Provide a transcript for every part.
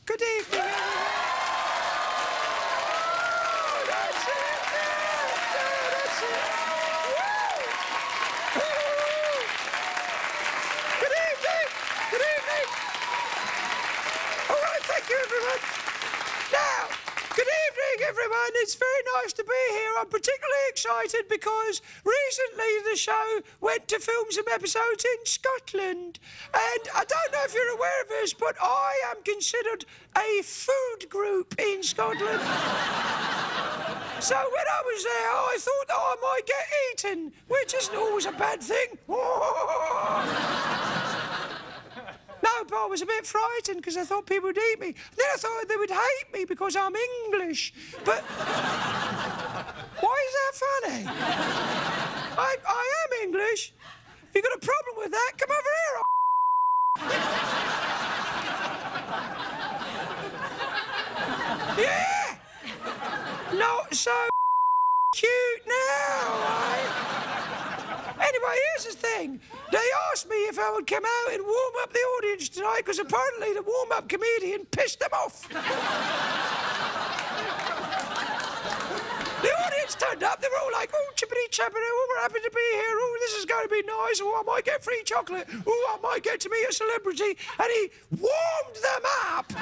Good evening, everyone. Oh, that's it. That's it. Woo! Good evening. Good evening. All right, thank you, everyone. Now, good evening, everyone. It's very nice to be here. I'm particularly excited because recently the show went to film some episodes in Scotland. And I don't know if you're aware of this, but I am considered a food group in Scotland. So when I was there, I thought that I might get eaten, which isn't always a bad thing. No, but I was a bit frightened because I thought people would eat me. Then I thought they would hate me because I'm English. But why is that funny? I am English. If you've got a problem with that, come over here. Yeah! Not so cute now, eh? Anyway, here's the thing. They asked me if I would come out and warm up the audience tonight because apparently the warm-up comedian pissed them off. The audience turned up. They were all like, oh, chippity-chappity, oh, we're happy to be here. Oh, this is going to be nice. Oh, I might get free chocolate. Oh, I might get to meet a celebrity. And he warmed them up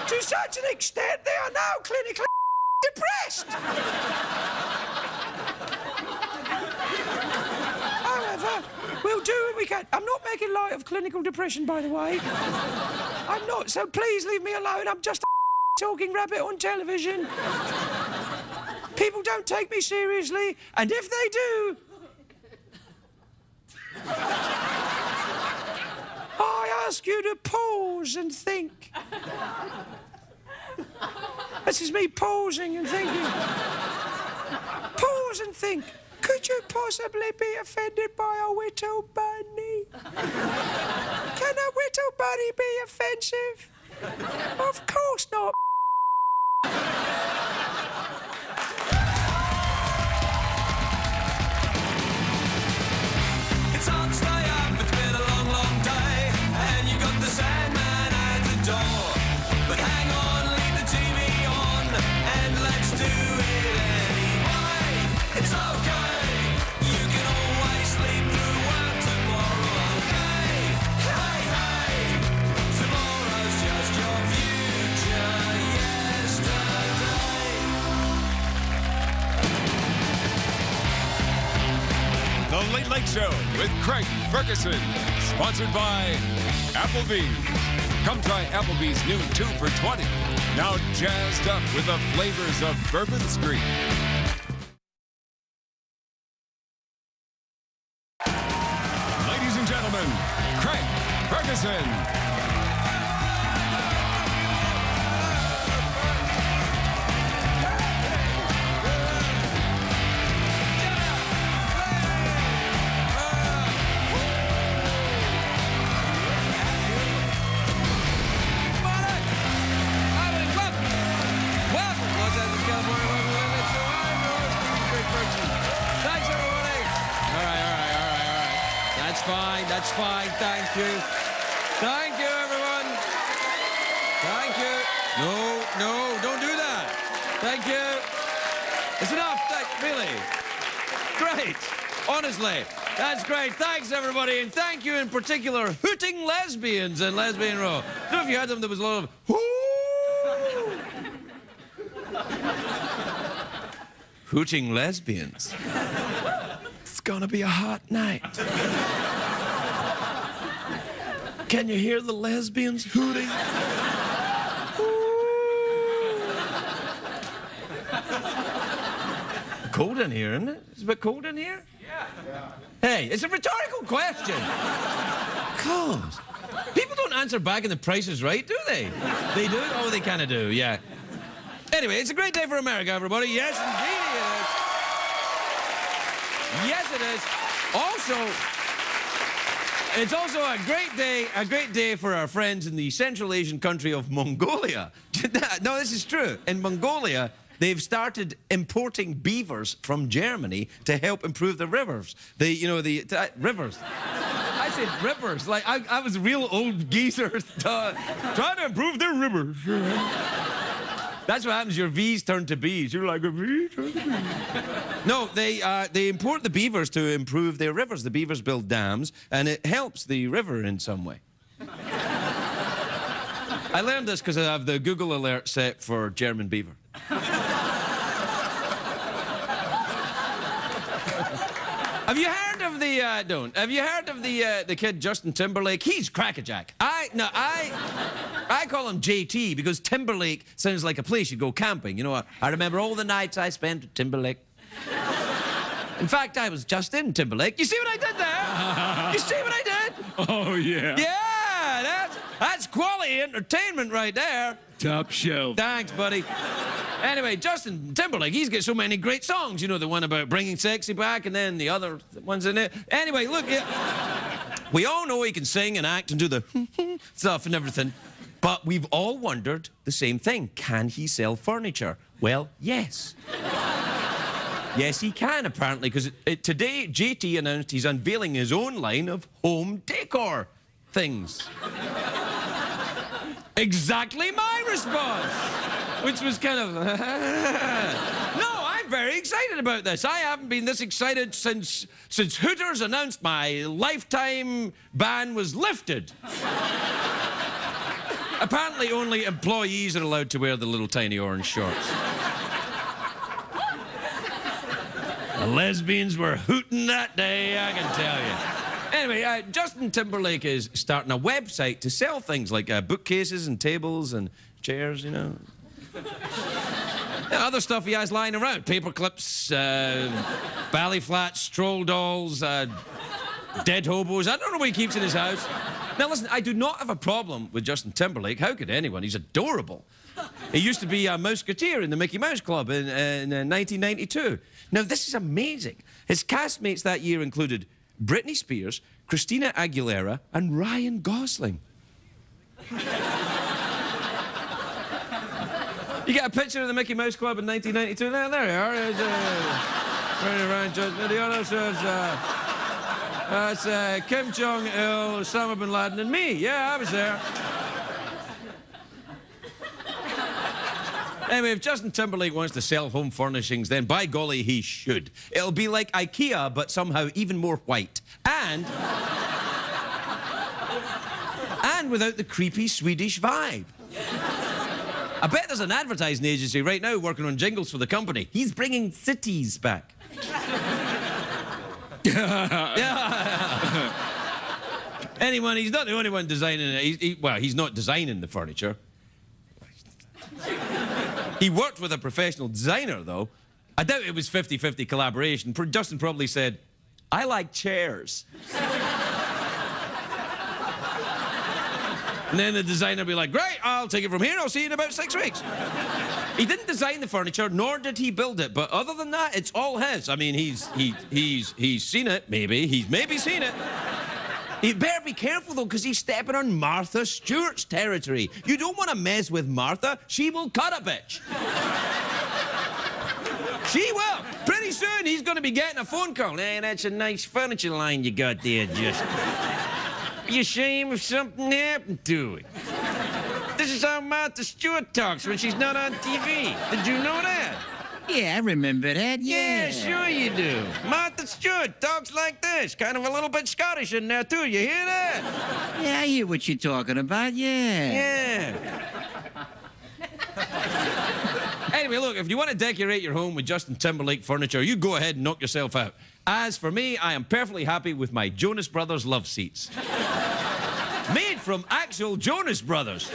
to such an extent they are now clinically depressed. However, we'll do what we can. I'm not making light of clinical depression, by the way. I'm not, so please leave me alone. I'm just a talking rabbit on television. People don't take me seriously, and if they do, I ask you to pause and think. This is me pausing and thinking. Pause and think. Could you possibly be offended by a whittle bunny? Can a whittle bunny be offensive? Of course not. It's hard to stay up, it's been a long, long day, and you got the Sandman at the door. But hang on, leave the TV on, and let's do it anyway. It's okay, you can always sleep through work tomorrow, okay? Hey, hey, tomorrow's just your future yesterday. The Late Late Show with Craig Ferguson, sponsored by Applebee's. Come try Applebee's new 2 for $20. Now jazzed up with the flavors of Bourbon Street. Ladies and gentlemen, Craig Ferguson. Thanks, everybody. All right. That's fine. Thank you. Thank you, everyone. Thank you. No, don't do that. Thank you. It's enough. Really. Great. Honestly, that's great. Thanks, everybody. And thank you in particular, hooting lesbians in Lesbian Row. I don't know if you heard them. There was a lot of hooting lesbians. It's gonna be a hot night. Can you hear the lesbians hooting? Cold in here, isn't it? It's a bit cold in here? Yeah. Hey, it's a rhetorical question. God. People don't answer back in The Price is Right, do they? They do? Oh, they kind of do, yeah. Anyway, it's a great day for America, everybody. Yes, indeed it is. Yes, it is. Also, it's also a great day for our friends in the Central Asian country of Mongolia. No, this is true. In Mongolia, they've started importing beavers from Germany to help improve the rivers. Rivers. I said rivers. Like, I was a real old geezer trying to improve their rivers. That's what happens. Your V's turn to B's. You're like a V turn to B. No, they import the beavers to improve their rivers. The beavers build dams, and it helps the river in some way. I learned this because I have the Google alert set for German beaver. Have you heard of the Have you heard of the kid Justin Timberlake? He's crackerjack. I call him JT because Timberlake sounds like a place you go camping. You know, I remember all the nights I spent with Timberlake. In fact, I was just in Timberlake. You see what I did there? You see what I did? Oh, yeah. Yeah, that's quality entertainment right there. Top shelf. Thanks, buddy. Anyway, Justin Timberlake, he's got so many great songs. You know, the one about bringing sexy back and then the other ones in it. Anyway, look, we all know he can sing and act and do the stuff and everything. But we've all wondered the same thing. Can he sell furniture? Well, yes. Yes, he can, apparently, because today JT announced he's unveiling his own line of home decor things. Exactly my response, which was kind of... No, I'm very excited about this. I haven't been this excited since Hooters announced my lifetime ban was lifted. Apparently, only employees are allowed to wear the little tiny orange shorts. The lesbians were hooting that day, I can tell you. Anyway, Justin Timberlake is starting a website to sell things like bookcases and tables and chairs, you know. Other stuff he has lying around. Paper clips, ballet flats, stroll dolls, dead hobos. I don't know what he keeps in his house. Now, listen, I do not have a problem with Justin Timberlake. How could anyone? He's adorable. He used to be a Mouseketeer in the Mickey Mouse Club in 1992. Now, this is amazing. His castmates that year included Britney Spears, Christina Aguilera, and Ryan Gosling. You get a picture of the Mickey Mouse Club in 1992? There you are. The other says, Kim Jong-il, Osama bin Laden, and me. Yeah, I was there. Anyway, if Justin Timberlake wants to sell home furnishings, then by golly, he should. It'll be like IKEA, but somehow even more white. And without the creepy Swedish vibe. I bet there's an advertising agency right now working on jingles for the company. He's bringing cities back. Anyway, he's not the only one designing it. Well, he's not designing the furniture. He worked with a professional designer, though. I doubt it was 50-50 collaboration. Justin probably said, I like chairs. And then the designer would be like, great, I'll take it from here. I'll see you in about 6 weeks. He didn't design the furniture, nor did he build it. But other than that, it's all his. I mean, he's seen it, maybe. He's maybe seen it. You better be careful, though, because he's stepping on Martha Stewart's territory. You don't want to mess with Martha. She will cut a bitch. She will. Pretty soon, he's going to be getting a phone call. Hey, that's a nice furniture line you got there, Justin. Are you ashamed if something happened to it? This is how Martha Stewart talks when she's not on TV. Did you know that? Yeah, I remember that, Yeah, sure you do. Martha Stewart talks like this. Kind of a little bit Scottish in there, too. You hear that? Yeah, I hear what you're talking about, yeah. Anyway, look, if you want to decorate your home with Justin Timberlake furniture, you go ahead and knock yourself out. As for me, I am perfectly happy with my Jonas Brothers love seats. Made from actual Jonas Brothers.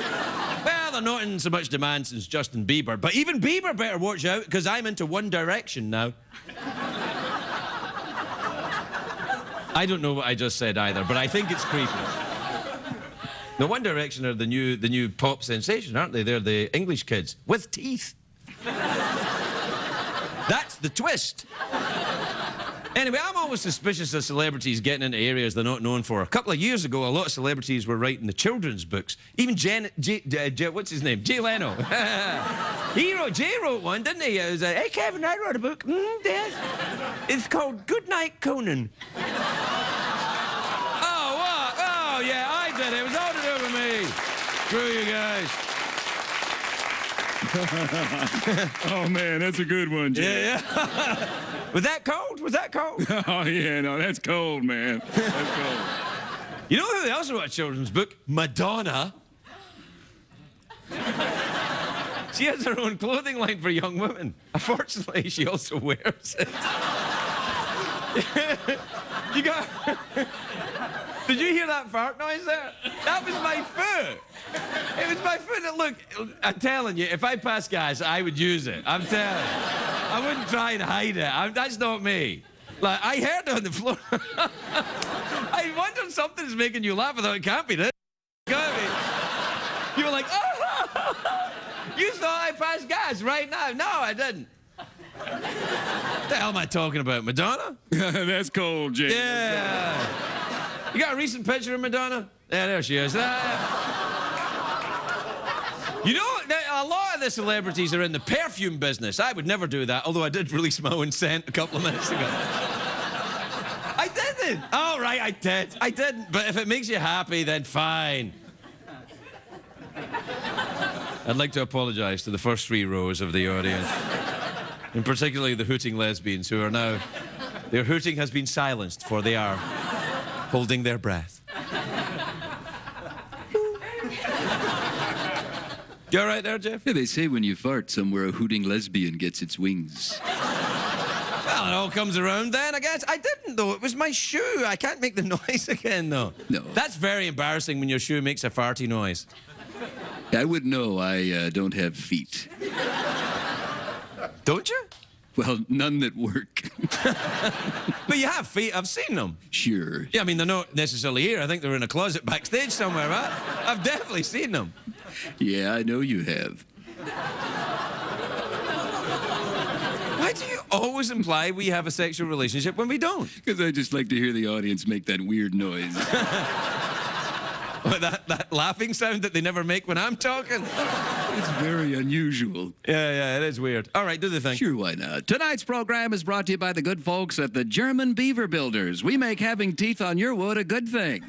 Well, they're not in so much demand since Justin Bieber, but even Bieber better watch out, because I'm into One Direction now. I don't know what I just said either, but I think it's creepy. The One Direction are the new pop sensation, aren't they? They're the English kids with teeth. That's the twist. Anyway, I'm always suspicious of celebrities getting into areas they're not known for. A couple of years ago, a lot of celebrities were writing the children's books. Even what's his name? Jay Leno. Jay wrote one, didn't he? It was hey, Kevin, I wrote a book. Yes. It's called Goodnight Conan. Oh, did. It was all to do with me. Screw you guys. Oh, man, that's a good one, Jay. Yeah. Was that cold? Was that cold? Oh, yeah, no, that's cold, man. That's cold. You know who else wrote a children's book? Madonna. She has her own clothing line for young women. Unfortunately, she also wears it. You got... Did you hear that fart noise there? That was my foot. It was my foot. Look, I'm telling you, if I pass gas, I would use it. I'm telling you. I wouldn't try and hide it. That's not me. Like, I heard it on the floor. I wonder something's making you laugh. I thought, it can't be this. It can't be. You were like, oh! You thought I passed gas right now. No, I didn't. What the hell am I talking about? Madonna? That's cold, Jay. Yeah. You got a recent picture of Madonna? Yeah, there she is. You know, a lot of the celebrities are in the perfume business. I would never do that, although I did release my own scent a couple of minutes ago. I didn't. Oh, right, I did. I didn't. But if it makes you happy, then fine. I'd like to apologize to the first 3 rows of the audience, and particularly the hooting lesbians who are now... Their hooting has been silenced, for they are holding their breath. You all right there, Jeff? Yeah, they say when you fart, somewhere a hooting lesbian gets its wings. Well, it all comes around then, I guess. I didn't, though. It was my shoe. I can't make the noise again, though. No. That's very embarrassing when your shoe makes a farty noise. I would know. I don't have feet. Don't you? Well, none that work. But you have feet. I've seen them. Sure. Yeah, I mean, they're not necessarily here. I think they're in a closet backstage somewhere, right? I've definitely seen them. Yeah, I know you have. Why do you always imply we have a sexual relationship when we don't? Because I just like to hear the audience make that weird noise. What, that laughing sound that they never make when I'm talking? It's very unusual. Yeah, it is weird. All right, do the thing. Sure, why not? Tonight's program is brought to you by the good folks at the German Beaver Builders. We make having teeth on your wood a good thing.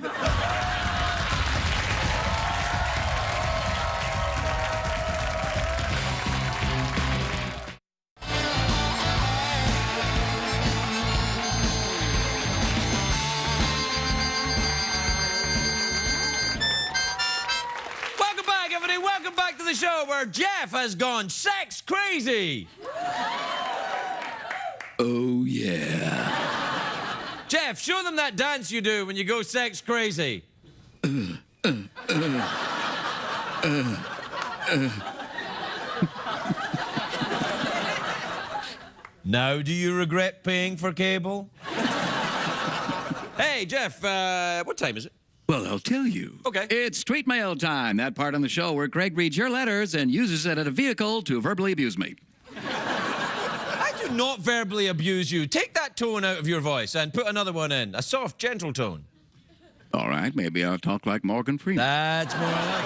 Welcome back to the show where Jeff has gone sex crazy. Oh, yeah. Jeff, show them that dance you do when you go sex crazy. Now, do you regret paying for cable? Hey, Jeff, what time is it? Well, I'll tell you. Okay. It's tweet mail time, that part on the show where Craig reads your letters and uses it as a vehicle to verbally abuse me. I do not verbally abuse you. Take that tone out of your voice and put another one in. A soft, gentle tone. All right, maybe I'll talk like Morgan Freeman. That's more like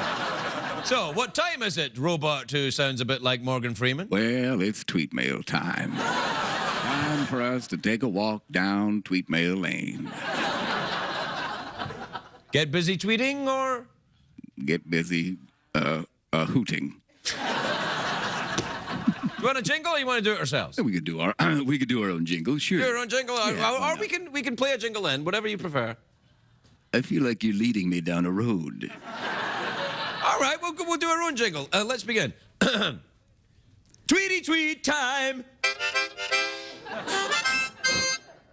it. So, what time is it, robot who sounds a bit like Morgan Freeman? Well, it's tweet mail time. Time for us to take a walk down tweet mail lane. Get busy tweeting or? Get busy, hooting. You want a jingle or you want to do it ourselves? We could do our own jingle, sure. Do our own jingle? Yeah, or we can play a jingle in, whatever you prefer. I feel like you're leading me down a road. All right, we'll do our own jingle. Let's begin. Tweety tweet time.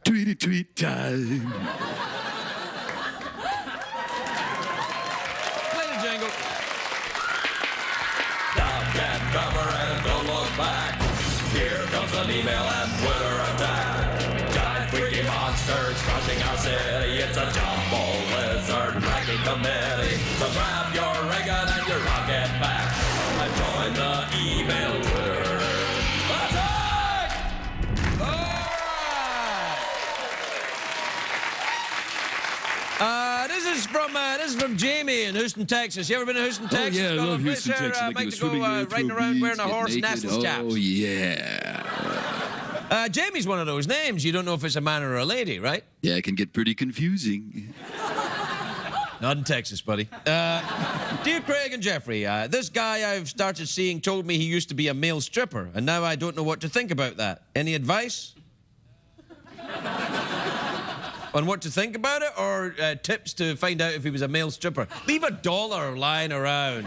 Tweety tweet time. Play the jingle. Stop that cover and don't look back. Here comes an email and Twitter attack. Giant freaky monsters crushing our city. It's a jumbo lizard ranking committee. So grab your ray gun and your rocket back and join the email Twitter attack. All right. This is from Jamie in Houston, Texas. You ever been to Houston, Texas? Oh, yeah, I Got a love place Houston, there, Texas. like to go riding around wearing a horse and assless chaps. Oh, yeah. Jamie's one of those names. You don't know if it's a man or a lady, right? Yeah, it can get pretty confusing. Not in Texas, buddy. Dear Craig and Jeffrey, this guy I've started seeing told me he used to be a male stripper, and now I don't know what to think about that. Any advice? On what to think about it, or tips to find out if he was a male stripper? Leave $1 lying around.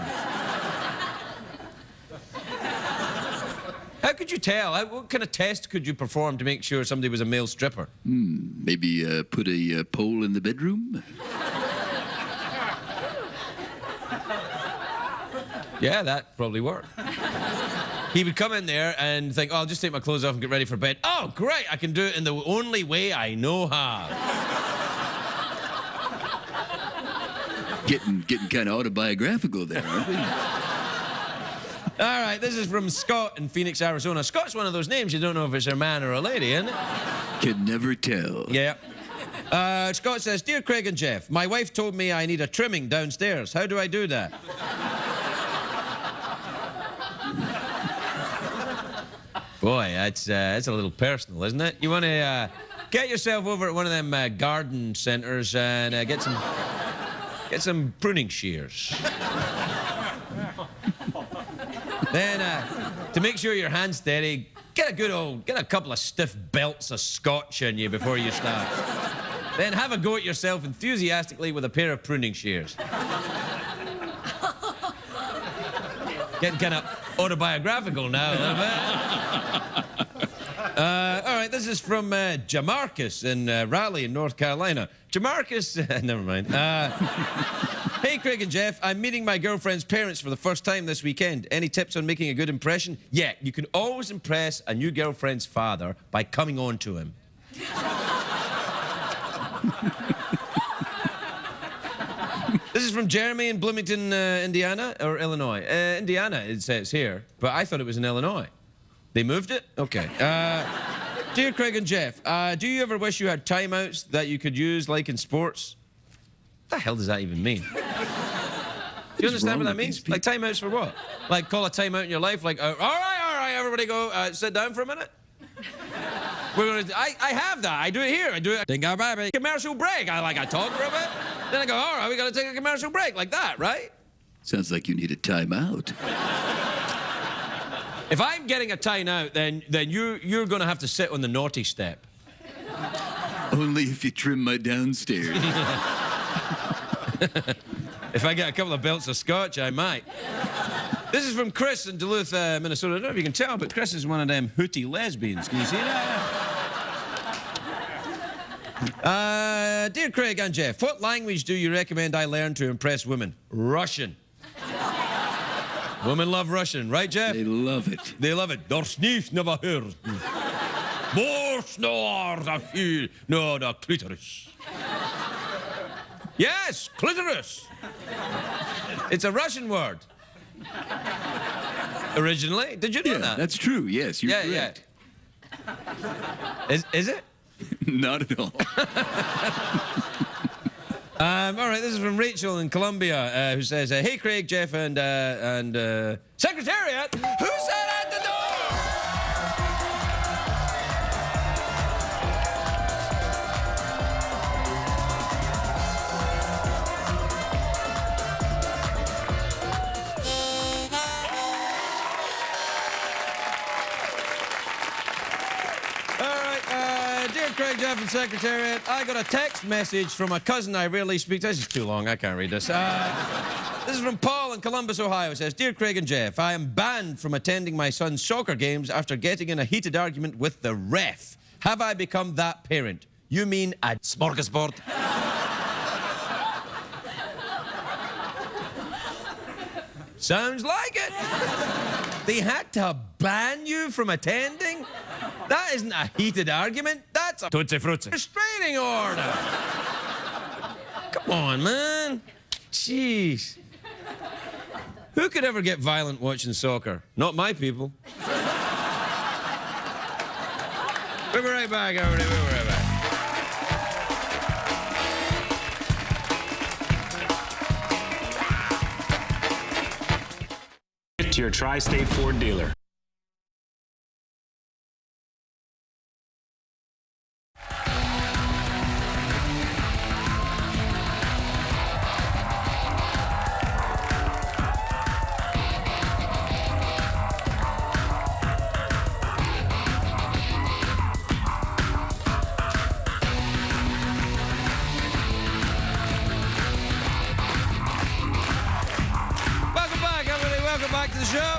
How could you tell? What kind of test could you perform to make sure somebody was a male stripper? Maybe put a pole in the bedroom? Yeah, that probably worked. He would come in there and think, oh, I'll just take my clothes off and get ready for bed. Oh, great, I can do it in the only way I know how. Getting kind of autobiographical there, aren't we? All right, this is from Scott in Phoenix, Arizona. Scott's one of those names you don't know if it's a man or a lady, isn't it? Can never tell. Yeah. Scott says, Dear Craig and Jeff, my wife told me I need a trimming downstairs. How do I do that? Boy, that's a little personal, isn't it? You want to get yourself over at one of them garden centres and get some pruning shears. Then, to make sure your hand's steady, get a couple of stiff belts of scotch in you before you start. Then have a go at yourself enthusiastically with a pair of pruning shears. Getting kind of autobiographical now a little bit. All right, this is from Jamarcus in Raleigh in North Carolina. Jamarcus, never mind. Hey, Craig and Jeff, I'm meeting my girlfriend's parents for the first time this weekend. Any tips on making a good impression? Yeah, you can always impress a new girlfriend's father by coming on to him. This is from Jeremy in Bloomington, Indiana, or Illinois. Indiana, it says here, but I thought it was in Illinois. They moved it? Okay. Dear Craig and Jeff, do you ever wish you had timeouts that you could use, like in sports? What the hell does that even mean? Do you understand what that means? Like timeouts for what? Like call a timeout in your life, like, all right, everybody go, sit down for a minute. I have that. I do it here. I do it. Think about it. Commercial break. I talk for a bit. Then I go, all right, we got to take a commercial break, like that, right? Sounds like you need a timeout. If I'm getting a timeout, then you're going to have to sit on the naughty step. Only if you trim my downstairs. If I get a couple of belts of scotch, I might. This is from Chris in Duluth, Minnesota. I don't know if you can tell, but Chris is one of them hooty lesbians. Can you see that? Dear Craig and Jeff, what language do you recommend I learn to impress women? Russian. Women love Russian, right, Jeff? They love it. They love it. No, the clitoris. Yes, clitoris. It's a Russian word. Originally, did you know that? That's true. Yes, you're correct. Yeah. Is it? Not at all. All right, this is from Rachel in Colombia, who says, "Hey, Craig, Jeff, and Secretariat, who's that at the door?" Dear Craig, Jeff, and Secretariat, I got a text message from a cousin I rarely speak to. This is too long, I can't read this. This is from Paul in Columbus, Ohio. It says, Dear Craig and Jeff, I am banned from attending my son's soccer games after getting in a heated argument with the ref. Have I become that parent? You mean a smorgasbord? Sounds like it. They had to ban you from attending? That isn't a heated argument. That's a Tootsie Fruitsie restraining order. Come on, man. Jeez. Who could ever get violent watching soccer? Not my people. We'll be right back, everybody. We'll be right back. To your Tri-State Ford dealer. back to the show.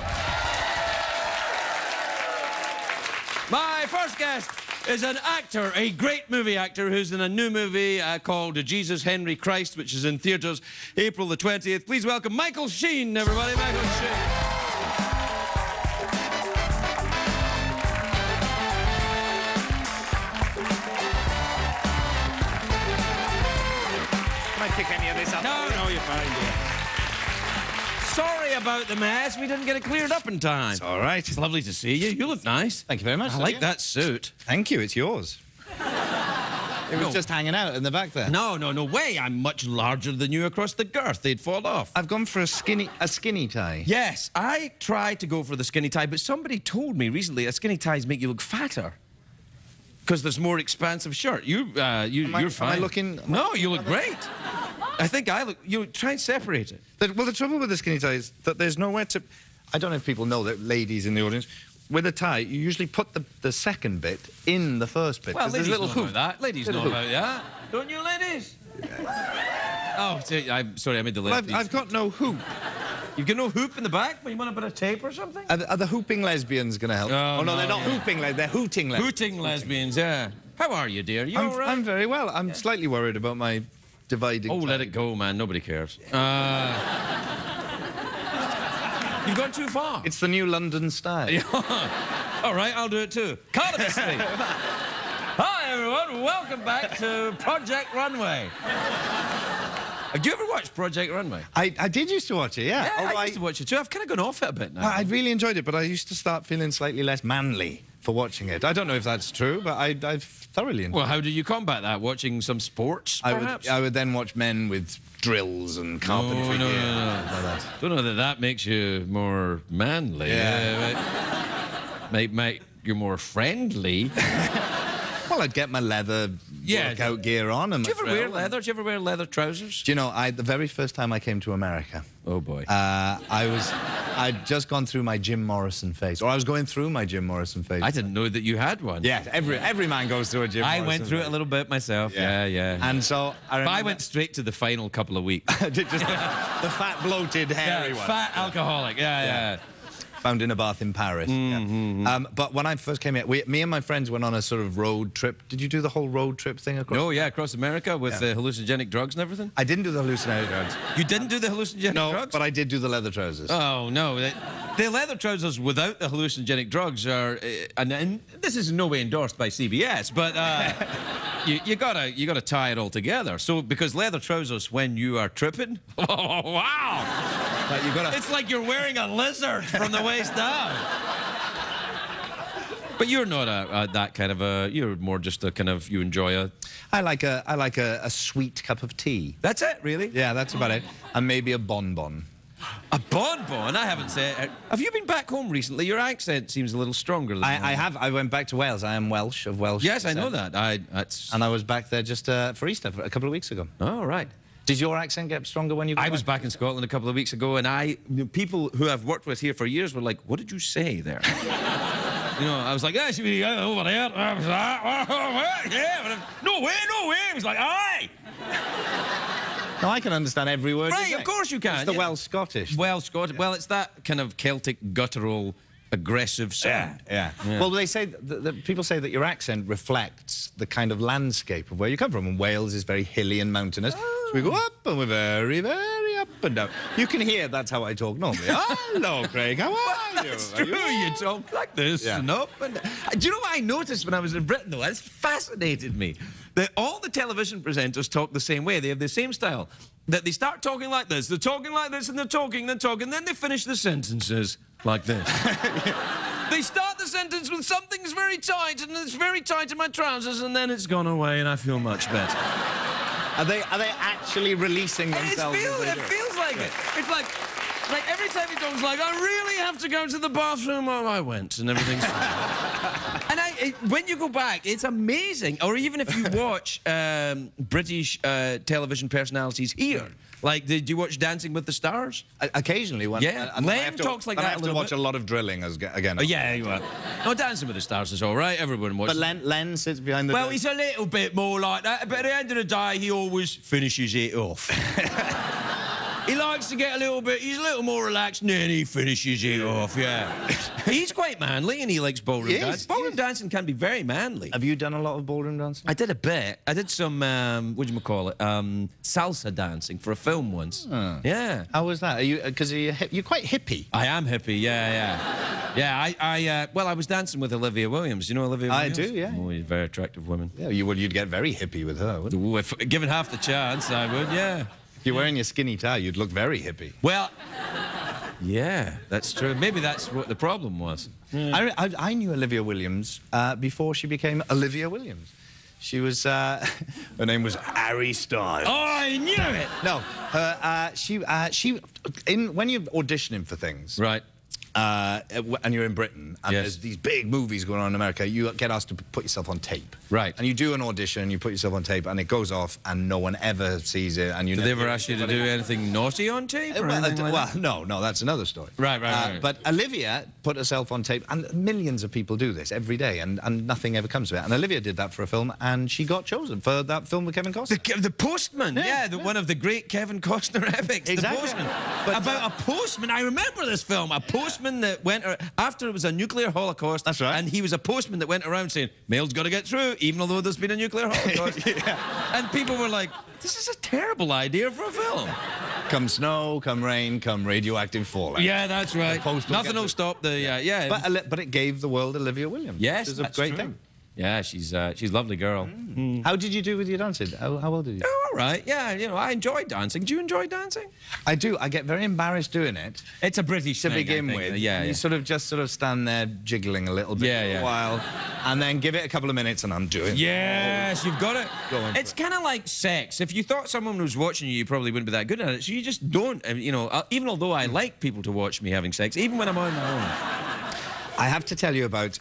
My first guest is an actor, a great movie actor who's in a new movie called Jesus Henry Christ, which is in theatres April the 20th. Please welcome Michael Sheen, everybody. Michael Sheen. Can I pick any of this up? No, you're fine, dear. Sorry about the mess. We didn't get it cleared up in time. It's all right. It's lovely to see you. You look nice. Thank you very much. I like that suit. Thank you. It's yours. It was No. just hanging out in the back there. No way. I'm much larger than you across the girth. They'd fall off. I've gone for a skinny tie. Yes, I tried to go for the skinny tie, but somebody told me recently that skinny ties make you look fatter. Because there's more expansive shirt. You're fine. Am I looking? No, you look great. I think I look... You try and separate it. Well, the trouble with the skinny tie is that there's nowhere to... I don't know if people know that, ladies in the audience, with a tie, you usually put the second bit in the first bit. Well, 'cause there's ladies a little know hoop. about that. Ladies Little know hoop. about that. Don't you, ladies? Oh, I'm sorry, I made the Well, left. I've got no hoop. You've got no hoop in the back, but you want a bit of tape or something? Are the hooping lesbians going to help? Oh, no, no, they're not yeah. hooping lesbians. They're hooting lesbians. Hooting lesbians, yeah. How are you, dear? You all right? I'm very well. I'm slightly worried about my dividing Oh, tie. let it go, man. Nobody cares. You've gone too far. It's the new London style. All right, I'll do it too. Cardiff Street. Hi, everyone. Welcome back to Project Runway. Have you ever watched Project Runway? I did used to watch it, yeah. Yeah, Although I used to watch it too. I've kind of gone off it a bit now. I really enjoyed it, but I used to start feeling slightly less manly for watching it. I don't know if that's true, but I've thoroughly enjoyed Well, how do you combat that? Watching some sports, it. perhaps? I would then watch men with drills and carpentry No. gear and like that. Don't know that makes you more manly. Yeah. Might make you more friendly. Well, I'd get my leather workout gear on. And Do you my ever wear drill. leather? Do you ever wear leather trousers? Do you know, the very first time I came to America, Oh, boy. I'd just gone through my Jim Morrison phase, or I was going through my Jim Morrison phase. I didn't know that you had one. Yeah, every man goes through a Jim I Morrison went through it phase. a little bit myself. Yeah. And so I But remember... I went straight to the final couple of weeks. just the fat, bloated, hairy one. Fat alcoholic. Yeah. Found in a bath in Paris. Yeah. But when I first came here, me and my friends went on a sort of road trip. Did you do the whole road trip thing across? No, yeah, across America with hallucinogenic drugs and everything. I didn't do the hallucinatory drugs. You didn't do the hallucinogenic No, drugs? but I did do the leather trousers. Oh, no. The leather trousers without the hallucinogenic drugs are... and this is in no way endorsed by CBS, but you gotta tie it all together. So, because leather trousers, when you are tripping... Oh, wow! Like you gotta... It's like you're wearing a lizard from the waist down. But you're not that kind of a... You're more just a kind of... You enjoy a... I like a sweet cup of tea. That's it, really? Yeah, that's about it. And maybe a bonbon. A bonbon? I haven't said... Have you been back home recently? Your accent seems a little stronger than I have. I went back to Wales. I am Welsh, of Welsh. Yes, I know descent. that. That's... And I was back there just for Easter a couple of weeks ago. Oh, right. Did your accent get stronger when you got I was back in Scotland a couple of weeks ago, and people who I've worked with here for years were like, "What did you say there?" You know, I was like, "Yeah, should be over there." I was like, "Oh, yeah, no way." It was like, "Aye." No, I can understand every word. Right, you of say. course you can. It's the yeah. Welsh Scottish. Welsh Scottish. Well, it's that kind of Celtic guttural, aggressive sound. Yeah. Well, they say people say that your accent reflects the kind of landscape of where you come from. And Wales is very hilly and mountainous. So we go up and we're very, very up and down. You can hear that's how I talk normally. Hello, Craig. How are you? It's true. You talk like this and up and down. Do you know what I noticed when I was in Britain, though? It's fascinated me that all the television presenters talk the same way. They have the same style. That they start talking like this. They're talking like this, and they're talking, then they finish the sentences like this. They start the sentence with something's very tight, and it's very tight in my trousers, and then it's gone away, and I feel much better. Are they actually releasing It themselves? feels like it. It's like every time he talks, like, I really have to go to the bathroom. Oh, I went, and everything's fine. And when you go back, it's amazing. Or even if you watch British television personalities here. Like, did you watch Dancing with the Stars? Occasionally, when Len talks like that I a have to little watch bit. a lot of drilling again. Oh, yeah, you are. No, Dancing with the Stars is all right. Everyone watches. But Len sits behind the. Well, he's a little bit more like that, but at the end of the day, he always finishes it off. He likes to get a little bit, he's a little more relaxed, and then he finishes it off, yeah. He's quite manly, and he likes ballroom He is, dancing. Ballroom dancing can be very manly. Have you done a lot of ballroom dancing? I did a bit. I did some, salsa dancing for a film once. Oh. Yeah. How was that? Are you, because you're quite hippie. I am hippie, yeah. Yeah, well, I was dancing with Olivia Williams. You know Olivia I Williams? do, yeah. Oh, she's a very attractive woman. Yeah, you'd get very hippie with her, wouldn't you? Ooh, if given half the chance, I would, yeah. If you're wearing your skinny tie, you'd look very hippie. Well, yeah, that's true. Maybe that's what the problem was. I knew Olivia Williams before she became Olivia Williams. She was, her name was Harry Styles. Oh, I knew it! No, when you're auditioning for things, Right. And you're in Britain, and Yes. there's these big movies going on in America, you get asked to put yourself on tape. Right. And you do an audition, you put yourself on tape, and it goes off, and no one ever sees it, and you Did never they ever ask you to do anything naughty on tape? Or anything like that? No, that's another story. Right. But Olivia put herself on tape, and millions of people do this every day, and nothing ever comes of it. And Olivia did that for a film, and she got chosen for that film with Kevin Costner. The Postman, Yeah, one of the great Kevin Costner epics, Exactly. The Postman. But, About a postman, I remember this film, a postman that went, after it was a nuclear holocaust. That's right. And he was a postman that went around saying, mail's got to get through, even although there's been a nuclear holocaust. Yeah. And people were like, this is a terrible idea for a film. Come snow, come rain, come radioactive fallout. Yeah, that's right. Postal Nothing gets will it. stop the, yeah. But it gave the world Olivia Williams. Yes, which is a that's great true. thing. Yeah, she's a lovely girl. How did you do with your dancing? How well did you? Oh, all right. Yeah, I enjoy dancing. Do you enjoy dancing? I do. I get very embarrassed doing it It's a British to thing, I begin think. with. Yeah, You sort of stand there jiggling a little bit for a while, and then give it a couple of minutes, and I'm doing it. Yes, you've got it. Go on for It's it. kind of like sex. If you thought someone was watching you, you probably wouldn't be that good at it. So you just don't. Even although I like people to watch me having sex, even when I'm on my own. I have to tell you about,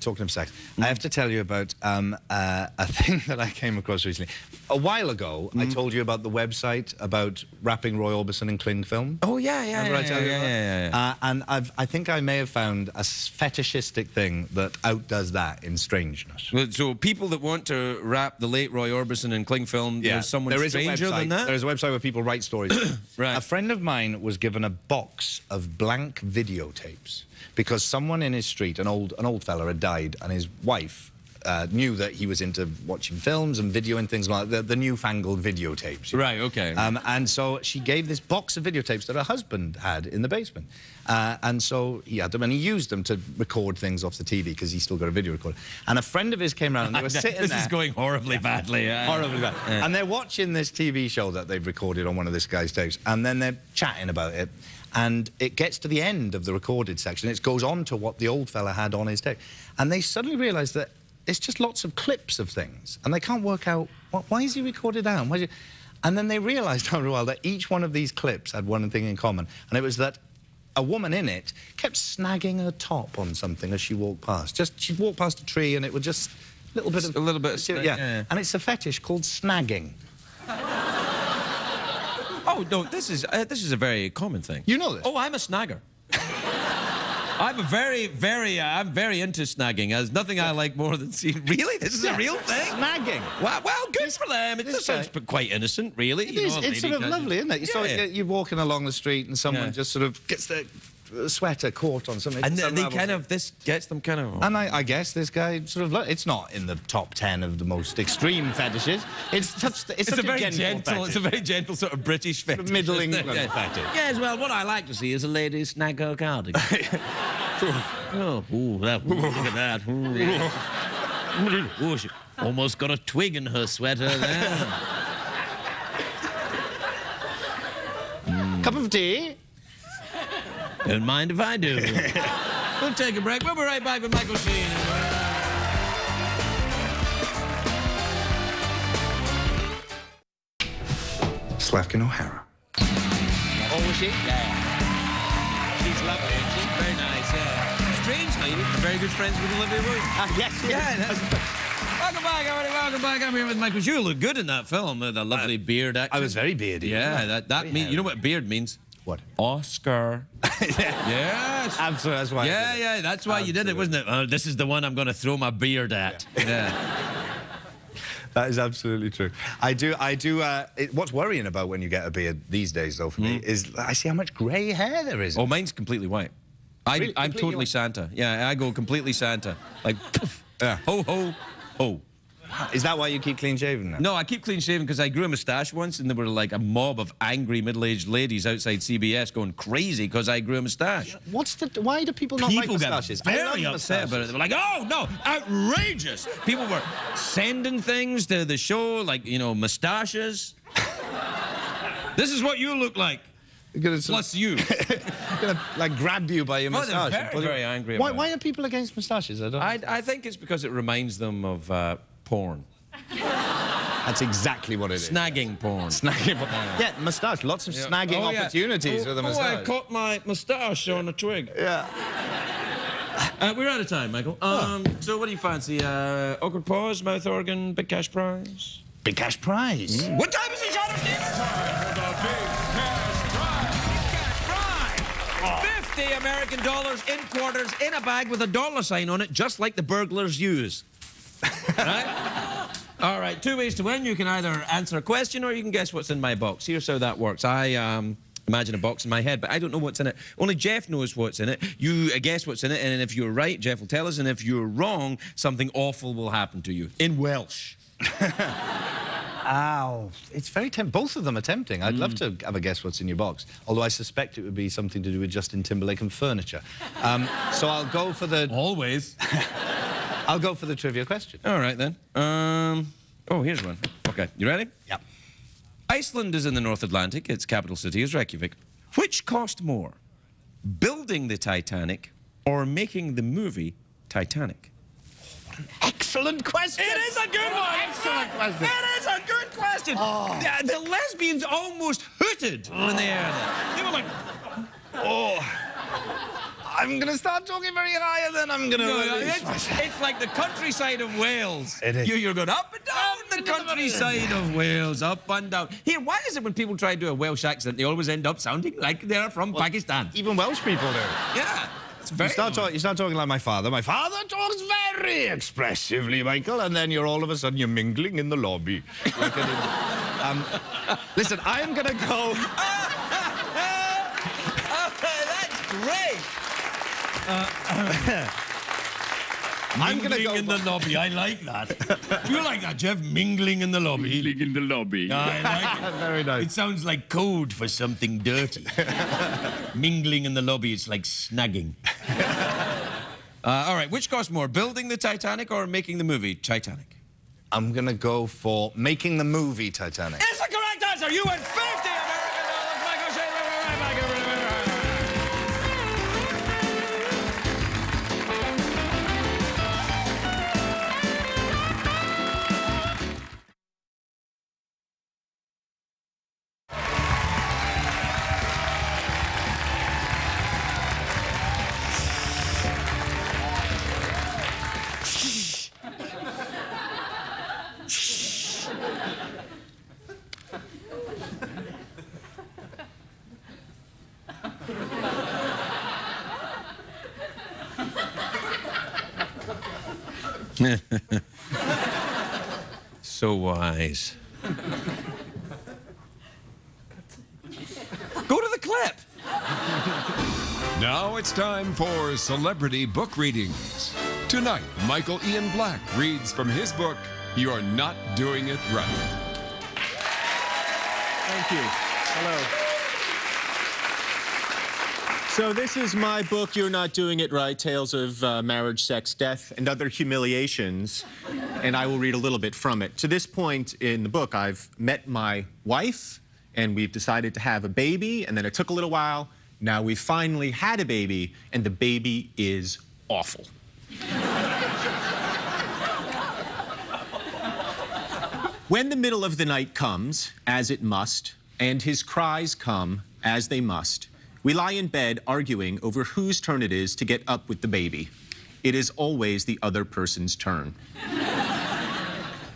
talking of sex, I have to tell you about a thing that I came across recently. A while ago, I told you about the website about wrapping Roy Orbison in cling film. Oh, yeah. Remember I tell you about it? Yeah. And I think I may have found a fetishistic thing that outdoes that in strangeness. Well, so people that want to wrap the late Roy Orbison in cling film, there's someone there is stranger a website, than that? There is a website where people write stories. Right. A friend of mine was given a box of blank videotapes because someone in his street, an old fella, had died, and his wife knew that he was into watching films and video and things like that, the newfangled videotapes. Right, okay. And so she gave this box of videotapes that her husband had in the basement. And so he had them, and he used them to record things off the TV because he's still got a video recorder. And a friend of his came around, and they were sitting there. This is going horribly badly. Horribly bad. And they're watching this TV show that they've recorded on one of this guy's tapes, and then they're chatting about it. And it gets to the end of the recorded section. It goes on to what the old fella had on his tape. And they suddenly realise that it's just lots of clips of things. And they can't work out, why is he recorded down? And then they realised after a while that each one of these clips had one thing in common. And it was that a woman in it kept snagging her top on something as she walked past. She'd walk past a tree, and it would just... A little bit of snag, yeah. And it's a fetish called snagging. Oh, no, this is a very common thing. You know this? Oh, I'm a snagger. I'm very into snagging. There's nothing I like more than seeing... Really? This is a real thing? Snagging. Wow, well, good for them. It just sounds quite innocent, really. It is. It's sort of lovely, isn't it? You're walking along the street, and someone just sort of gets their sweater caught on something. And this gets them kind of... And I guess this guy sort of... It's not in the top 10 of the most extreme fetishes. It's such a very gentle It's a very gentle sort of British fetish. Middling fetish. Yes, well, what I like to see is a lady snag her cardigan. Look at that. Ooh, yeah. Ooh, she almost got a twig in her sweater there. Cup of tea? Don't mind if I do. We'll take a break. We'll be right back with Michael Sheen. Slavkin O'Hara. Oh, was she? Yeah. She's lovely, isn't she? Very nice, yeah. Strangely, very good friends with Olivia Williams. Yes. Yeah, welcome back, everybody. Welcome back. I'm here with Michael. You look good in that film. The lovely beard action. I was very beardy. Yeah, that means... You know what beard means? What? Oscar. Yes. Absolutely, that's why. Yeah, that's why you did it, wasn't it? This is the one I'm going to throw my beard at. Yeah. That is absolutely true. What's worrying about when you get a beard these days, though, for me, is I see how much grey hair there is. Oh, mine's completely white. Really? I'm Completely totally white? Santa. Yeah, I go completely Santa. Like, poof, Yeah. ho, ho, ho. Is that why you keep clean shaven now? No, I keep clean shaven because I grew a moustache once, and there were like a mob of angry middle-aged ladies outside CBS going crazy because I grew a moustache. Why do people not People like got moustaches? I very love upset about it. They were like, "Oh no, outrageous!" People were sending things to the show, like, you know, moustaches. This is what you look like. Plus you. Gonna like grab you by your Oh, they're moustache. very, and put it- very angry Why, about why are people against moustaches? I don't. I think it's because it reminds them of porn. That's exactly what it is. Snagging porn. Snagging. Yeah, moustache. Lots of snagging Oh, yeah. opportunities with a moustache. I caught my moustache on a twig. Yeah. We're out of time, Michael. So what do you fancy? Awkward pause, mouth organ, big cash prize? Big cash prize. What time is it, Shadow Steve? 50 American dollars in quarters in a bag with a dollar sign on it, just like the burglars use. Right? All right, 2 ways to win. You can either answer a question or you can guess what's in my box. Here's how that works. I imagine a box in my head, but I don't know what's in it. Only Jeff knows what's in it. You guess what's in it, and if you're right, Jeff will tell us, and if you're wrong, something awful will happen to you. In Welsh. Ow. It's very tempting. Both of them are tempting. I'd love to have a guess what's in your box, although I suspect it would be something to do with Justin Timberlake and furniture. So I'll go for the... Always. I'll go for the trivia question. All right, then. Oh, here's one. Okay, you ready? Yep. Iceland is in the North Atlantic. Its capital city is Reykjavik. Which cost more, building the Titanic or making the movie Titanic? Excellent question. It is a good one. Excellent question. It is a good question. Oh. The lesbians almost hooted when they heard it. They were like, Oh. I'm going to start talking very high and then I'm going to... no, it's like the countryside of Wales. It is. You're going up and down the countryside of Wales, up and down. Here, why is it when people try to do a Welsh accent, they always end up sounding like they're from Pakistan? Even Welsh people do. Yeah. It's very You start talking like my father. My father talks very expressively, Michael, and then you're all of a sudden you're mingling in the lobby. Like listen, I am going to go... That's great. I'm going to go... in the lobby. I like that. You like that, Jeff? Mingling in the lobby. Mingling in the lobby. I like it. Very nice. It sounds like code for something dirty. Mingling in the lobby, it's like snagging. All right, which cost more, building the Titanic or making the movie Titanic? I'm going to go for making the movie Titanic. It's the correct answer. You win 50 American dollars. Michael Sheen, we'll be right back. So wise. Go to the clip. Now it's time for celebrity book readings. Tonight, Michael Ian Black reads from his book, You're Not Doing It Right. Thank you. Hello. So this is my book, You're Not Doing It Right, Tales of Marriage, Sex, Death, and Other Humiliations, and I will read a little bit from it. To this point in the book, I've met my wife, and we've decided to have a baby, and then it took a little while. Now we've finally had a baby, and the baby is awful. When the middle of the night comes, as it must, and his cries come, as they must, we lie in bed arguing over whose turn it is to get up with the baby. It is always the other person's turn.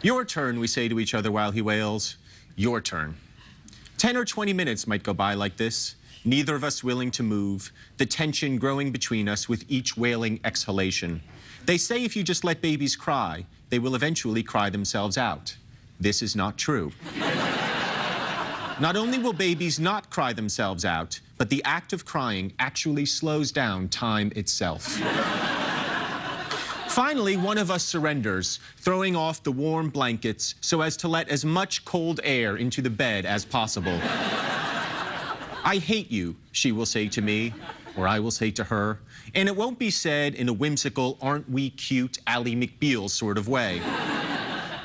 Your turn, we say to each other while he wails. Your turn. 10 or 20 minutes might go by like this, neither of us willing to move, the tension growing between us with each wailing exhalation. They say if you just let babies cry, they will eventually cry themselves out. this is not true. Not only will babies not cry themselves out, but the act of crying actually slows down time itself. Finally, one of us surrenders, throwing off the warm blankets so as to let as much cold air into the bed as possible. I hate you, she will say to me, or I will say to her, and it won't be said in a whimsical, aren't we cute, Ally McBeal sort of way.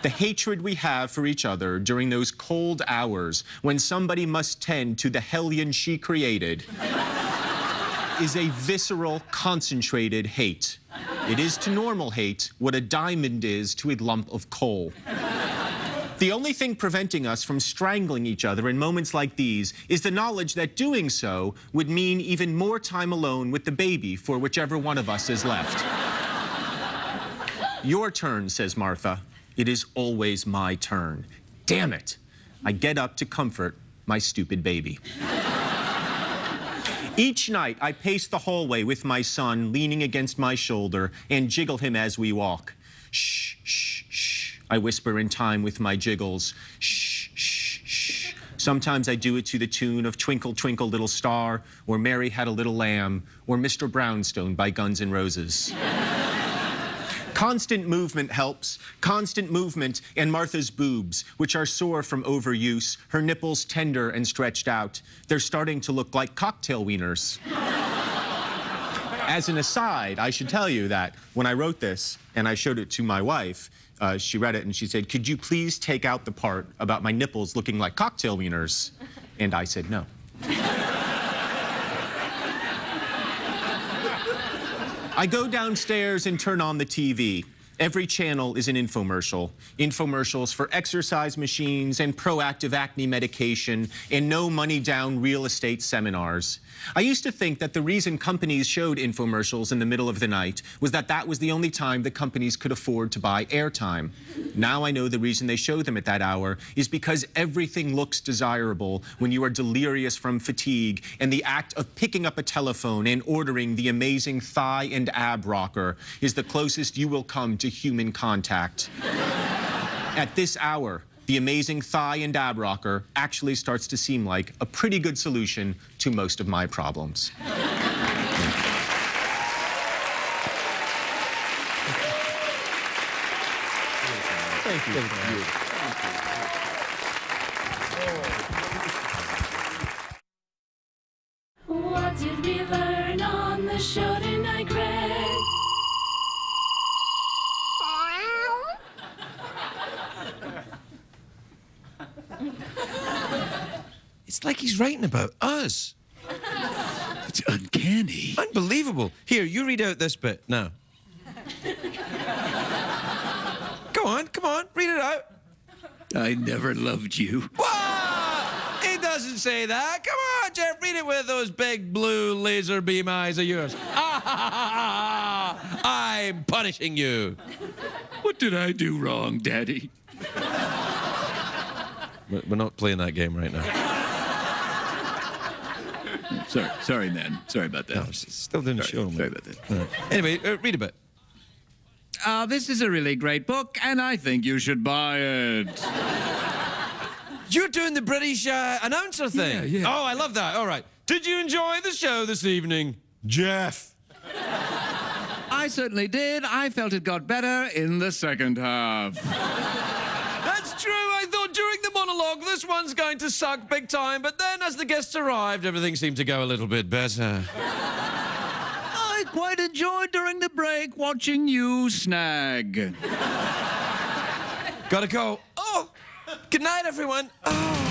The hatred we have for each other during those cold hours when somebody must tend to the hellion she created is a visceral, concentrated hate. It is to normal hate what a diamond is to a lump of coal. The only thing preventing us from strangling each other in moments like these is the knowledge that doing so would mean even more time alone with the baby for whichever one of us is left. Your turn, says Martha. It is always my turn. Damn it. I get up to comfort my stupid baby. Each night, I pace the hallway with my son leaning against my shoulder and jiggle him as we walk. Shh, shh, shh. I whisper in time with my jiggles. Shh, shh, shh. Sometimes I do it to the tune of Twinkle, Twinkle, Little Star, or Mary Had a Little Lamb, or Mr. Brownstone by Guns N' Roses. Constant movement helps. Constant movement and Martha's boobs, which are sore from overuse, her nipples tender and stretched out. They're starting to look like cocktail wieners. As an aside, I should tell you that when I wrote this and I showed it to my wife, she read it and she said, could you please take out the part about my nipples looking like cocktail wieners? And I said no. I go downstairs and turn on the TV. Every channel is an infomercial. Infomercials for exercise machines and proactive acne medication and no money down real estate seminars. I used to think that the reason companies showed infomercials in the middle of the night was that that was the only time the companies could afford to buy airtime. Now I know the reason they show them at that hour is because everything looks desirable when you are delirious from fatigue, and the act of picking up a telephone and ordering the amazing thigh and ab rocker is the closest you will come to human contact. At this hour, the amazing thigh and ab rocker actually starts to seem like a pretty good solution to most of my problems. Thank you. What did we learn on the show tonight, Greg? It's like he's writing about us. It's uncanny. Unbelievable. Here, you read out this bit now. Come on, read it out. I never loved you. What? He doesn't say that. Come on, Jeff, read it with those big blue laser beam eyes of yours. I'm punishing you. What did I do wrong, Daddy? We're not playing that game right now. Sorry, man. Sorry about that. No, still doing the show. Sorry about that. Anyway, read a bit. This is a really great book, and I think you should buy it. You're doing the British announcer thing. Yeah. Oh, I love that. All right. Did you enjoy the show this evening, Jeff? I certainly did. I felt it got better in the second half. That's true. I thought during the monologue this one's going to suck big time, but then as the guests arrived, everything seemed to go a little bit better. I quite enjoyed during the break watching you snag. Gotta go. Oh, good night, everyone. Oh.